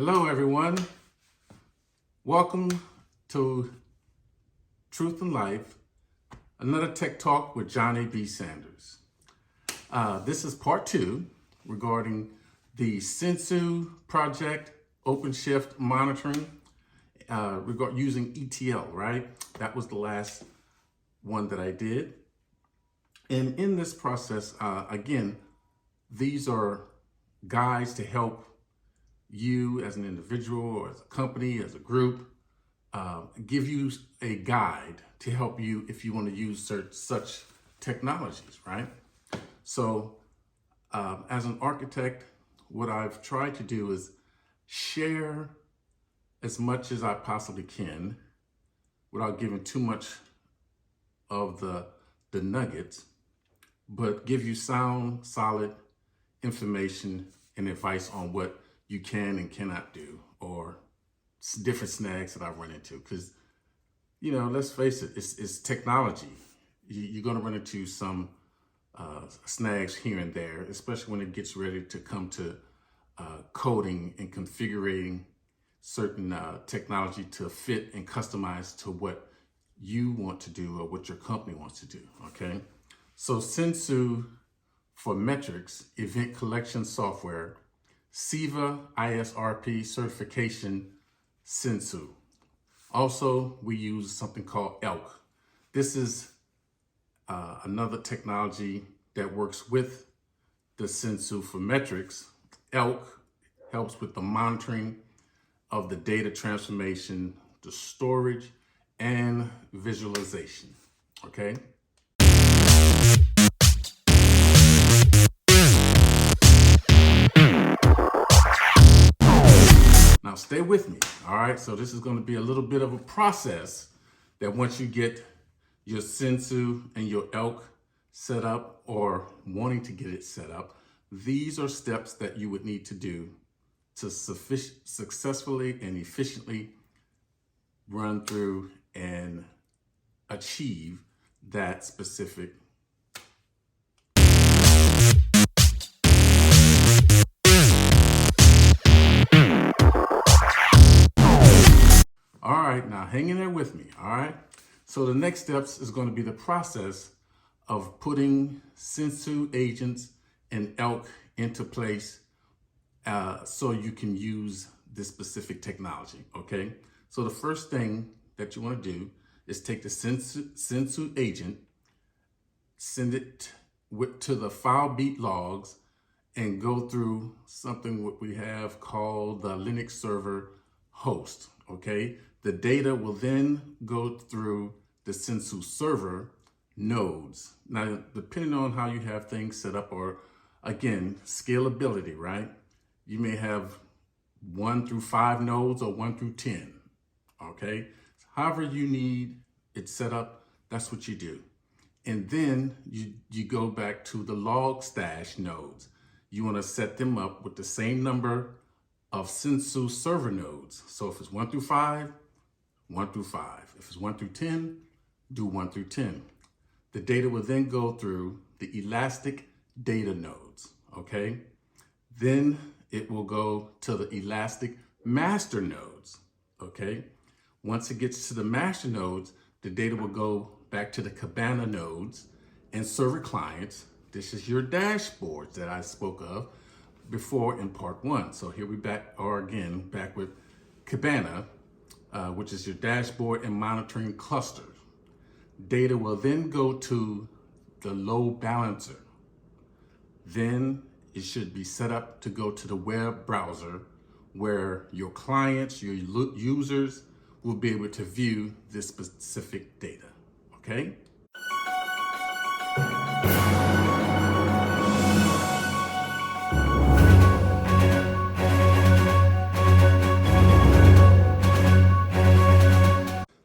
Hello, everyone. Welcome to Truth and Life, another Tech Talk with Johnny B. Sanders. This is part 2 regarding the Sensu project, OpenShift monitoring, using ETL, right? That was the last one that I did. And in this process, again, these are guides to help you as an individual or as a company, as a group, give you a guide to help you if you want to use such technologies, right? So as an architect, what I've tried to do is share as much as I possibly can without giving too much of the nuggets, but give you sound, solid information and advice on what you can and cannot do, or different snags that I run into. Because, let's face it, it's technology. You're going to run into some snags here and there, especially when it gets ready to come to coding and configuring certain technology to fit and customize to what you want to do or what your company wants to do, okay? So Sensu for metrics, event collection software, SIVA ISRP certification, Sensu. Also, we use something called ELK. This is another technology that works with the Sensu for metrics. ELK helps with the monitoring of the data transformation, the storage, and visualization, okay? Now stay with me, all right? So this is going to be a little bit of a process that once you get your Sensu and your ELK set up or wanting to get it set up, these are steps that you would need to do to successfully and efficiently run through and achieve that specific All right, now hang in there with me, all right? So the next steps is going to be the process of putting Sensu agents and ELK into place so you can use this specific technology, okay? So the first thing that you want to do is take the Sensu agent, send it to the file beat logs, and go through something what we have called the Linux server host, okay? The data will then go through the Sensu server nodes. Now, depending on how you have things set up, or again, scalability, right? You may have 1 through 5 nodes or 1 through 10, okay? However you need it set up, that's what you do. And then you go back to the log stash nodes. You want to set them up with the same number of Sensu server nodes. So if it's 1 through 5, 1 through 5. If it's 1 through 10, do 1 through 10. The data will then go through the elastic data nodes, okay? Then it will go to the elastic master nodes, okay? Once it gets to the master nodes, the data will go back to the Kibana nodes and server clients. This is your dashboards that I spoke of before in part 1. So here we back with Kibana, which is your dashboard and monitoring cluster. Data will then go to the load balancer. Then it should be set up to go to the web browser where your clients, your users will be able to view this specific data, okay?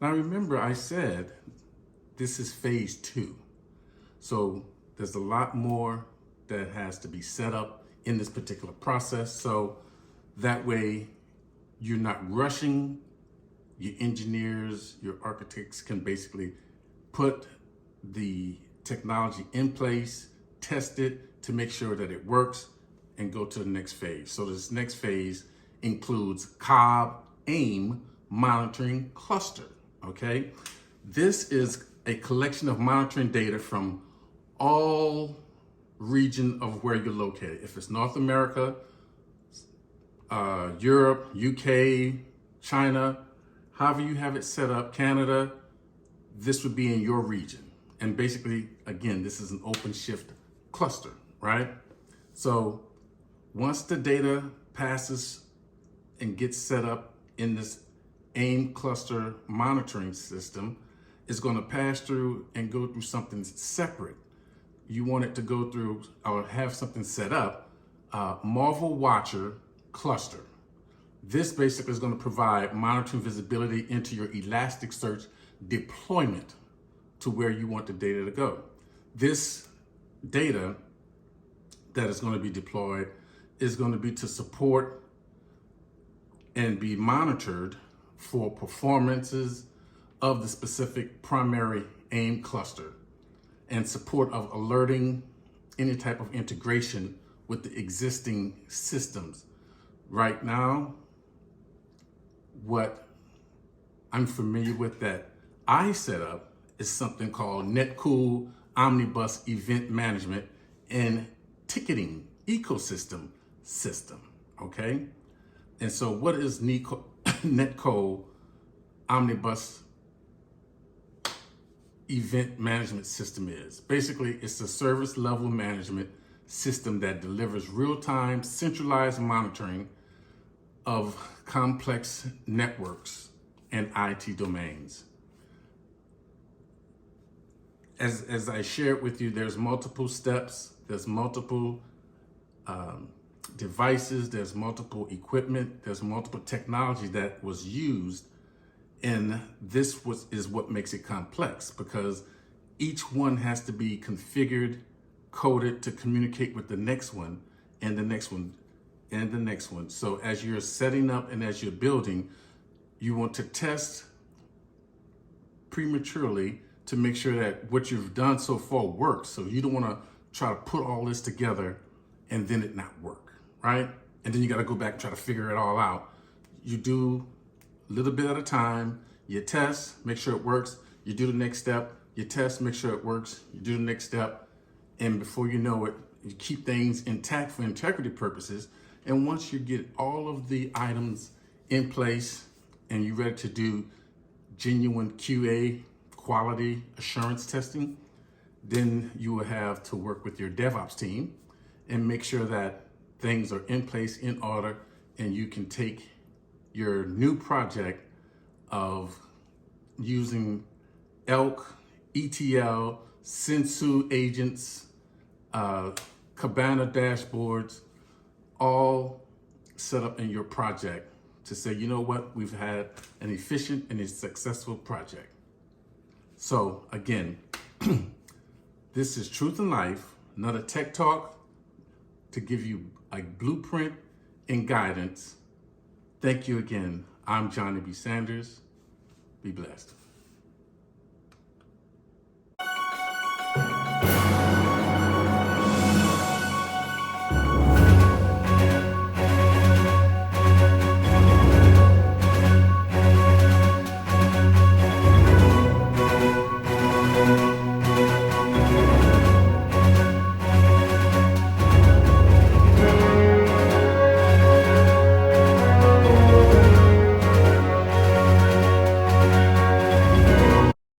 Now remember, I said this is phase 2. So there's a lot more that has to be set up in this particular process. So that way you're not rushing. Your engineers, your architects can basically put the technology in place, test it to make sure that it works, and go to the next phase. So this next phase includes Cobb AIM monitoring cluster, okay? This is a collection of monitoring data from all region of where you're located. If it's North America, Europe, UK, China, however you have it set up, Canada, this would be in your region. And basically, again, this is an OpenShift cluster, right? So once the data passes and gets set up in this AIM cluster monitoring system, it's going to pass through and go through something separate. You want it to go through or have something set up, Marvel Watcher cluster. This basically is going to provide monitoring visibility into your Elasticsearch deployment to where you want the data to go. This data that is going to be deployed is going to be to support and be monitored for performances of the specific primary AIM cluster and support of alerting any type of integration with the existing systems. Right now, what I'm familiar with that I set up is something called NetCool Omnibus Event Management and Ticketing Ecosystem System, okay? And so what is NetCool Omnibus Event Management System is? Basically, it's a service level management system that delivers real-time centralized monitoring of complex networks and IT domains. As I shared with you, there's multiple steps, there's multiple devices, there's multiple equipment, there's multiple technology that was used, and this is what makes it complex, because each one has to be configured, coded to communicate with the next one, and the next one, and the next one. So as you're setting up and as you're building, you want to test prematurely to make sure that what you've done so far works. So you don't want to try to put all this together and then it not work, right? And then you got to go back and try to figure it all out. You do a little bit at a time, you test, make sure it works, you do the next step, you test, make sure it works, you do the next step, and before you know it, you keep things intact for integrity purposes. And once you get all of the items in place and you're ready to do genuine QA, quality assurance testing, then you will have to work with your DevOps team and make sure that things are in place, in order, and you can take your new project of using ELK, ETL, Sensu agents, Kibana dashboards, all set up in your project to say, you know what, we've had an efficient and a successful project. So again, this is Truth in Life, another tech talk to give you a blueprint and guidance. Thank you again. I'm Johnny B. Sanders. Be blessed.